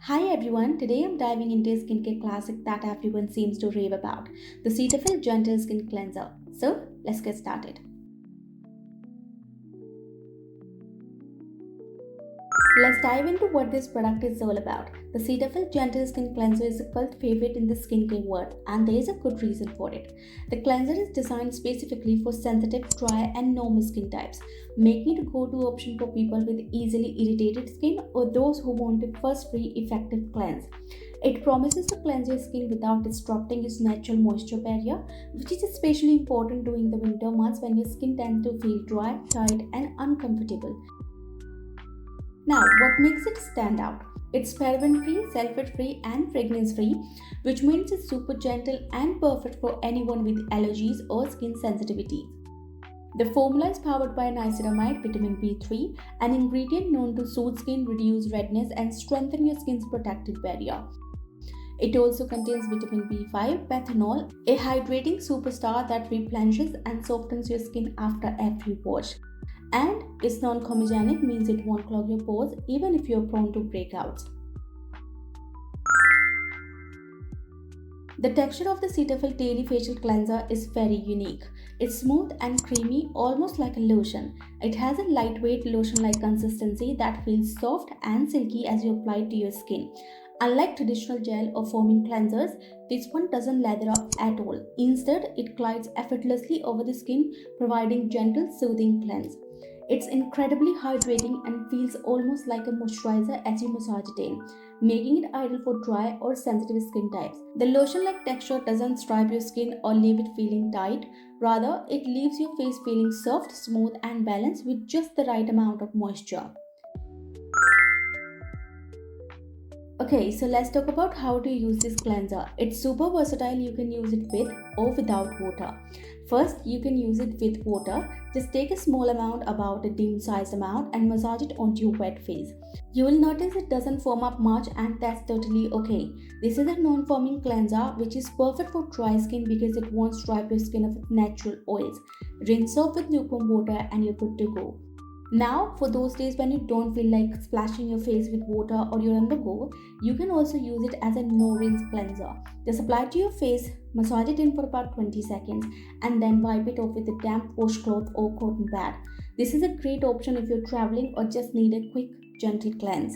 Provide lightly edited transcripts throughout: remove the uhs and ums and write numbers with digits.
Hi everyone, today I'm diving into a skincare classic that everyone seems to rave about, the Cetaphil Gentle Skin Cleanser. So, let's get started. Let's dive into what this product is all about. The Cetaphil Gentle Skin Cleanser is a cult favorite in the skincare world, and there is a good reason for it. The cleanser is designed specifically for sensitive, dry, and normal skin types, making it a go-to option for people with easily irritated skin or those who want a fuss-free, effective cleanse. It promises to cleanse your skin without disrupting its natural moisture barrier, which is especially important during the winter months when your skin tends to feel dry, tight, and uncomfortable. Now, what makes it stand out? It's paraben free, sulfate free, and fragrance free, which means it's super gentle and perfect for anyone with allergies or skin sensitivities. The formula is powered by niacinamide, vitamin B3, an ingredient known to soothe skin, reduce redness, and strengthen your skin's protective barrier. It also contains vitamin B5, Panthenol, a hydrating superstar that replenishes and softens your skin after every wash. And it's non-comedogenic, means it won't clog your pores even if you're prone to breakouts. The texture of the Cetaphil Daily Facial Cleanser is very unique. It's smooth and creamy, almost like a lotion. It has a lightweight lotion-like consistency that feels soft and silky as you apply it to your skin. Unlike traditional gel or foaming cleansers, this one doesn't lather up at all. Instead, it glides effortlessly over the skin, providing gentle, soothing cleanse. It's incredibly hydrating and feels almost like a moisturizer as you massage it in, making it ideal for dry or sensitive skin types. The lotion-like texture doesn't stripe your skin or leave it feeling tight. Rather, it leaves your face feeling soft, smooth, and balanced with just the right amount of moisture. Okay, so let's talk about how to use this cleanser. It's super versatile. You can use it with or without water. First, you can use it with water. Just take a small amount, about a dim-sized amount, and massage it onto your wet face. You will notice it doesn't foam up much, and that's totally okay. This is a non-foaming cleanser which is perfect for dry skin because it won't stripe your skin of natural oils. Rinse off with lukewarm water and you're good to go. Now, for those days when you don't feel like splashing your face with water or you're on the go, you can also use it as a no-rinse cleanser. Just apply it to your face, massage it in for about 20 seconds, and then wipe it off with a damp washcloth or cotton pad. This is a great option if you're traveling or just need a quick, gentle cleanse.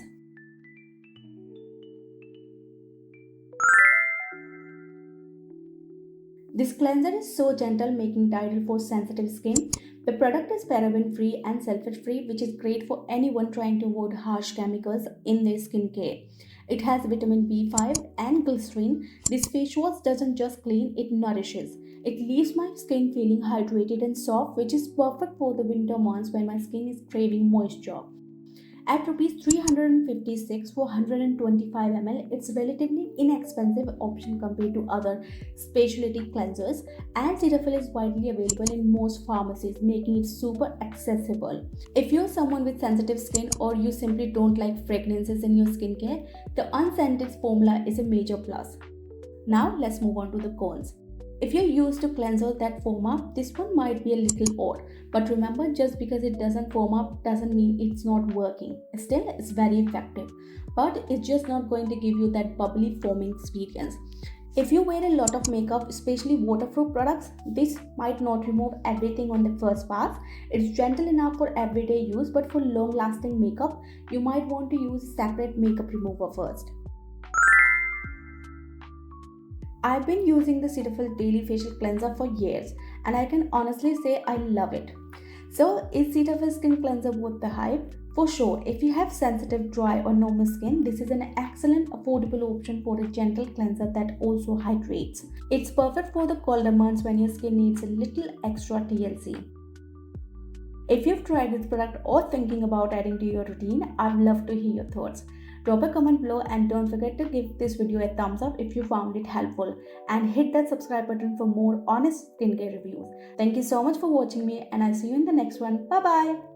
This cleanser is so gentle, making it ideal for sensitive skin. The product is paraben free and sulfate free, which is great for anyone trying to avoid harsh chemicals in their skincare. It has vitamin B5 and glycerin. This face wash doesn't just clean, it nourishes. It leaves my skin feeling hydrated and soft, which is perfect for the winter months when my skin is craving moisture. At Rs 356 for 125 ml, it's a relatively inexpensive option compared to other specialty cleansers, and Cetaphil is widely available in most pharmacies, making it super accessible. If you're someone with sensitive skin or you simply don't like fragrances in your skincare, the unscented formula is a major plus. Now let's move on to the cons. If you're used to cleansers that foam up, this one might be a little odd. But remember, just because it doesn't foam up doesn't mean it's not working. Still, it's very effective. But it's just not going to give you that bubbly foaming experience. If you wear a lot of makeup, especially waterproof products, this might not remove everything on the first pass. It's gentle enough for everyday use, but for long-lasting makeup, you might want to use a separate makeup remover first. I've been using the Cetaphil Daily Facial Cleanser for years, and I can honestly say I love it. So, is Cetaphil Skin Cleanser worth the hype? For sure, if you have sensitive, dry, or normal skin, this is an excellent, affordable option for a gentle cleanser that also hydrates. It's perfect for the colder months when your skin needs a little extra TLC. If you've tried this product or thinking about adding to your routine, I'd love to hear your thoughts. Drop a comment below and don't forget to give this video a thumbs up if you found it helpful, and hit that subscribe button for more honest skincare reviews. Thank you so much for watching me, and I'll see you in the next one. Bye bye.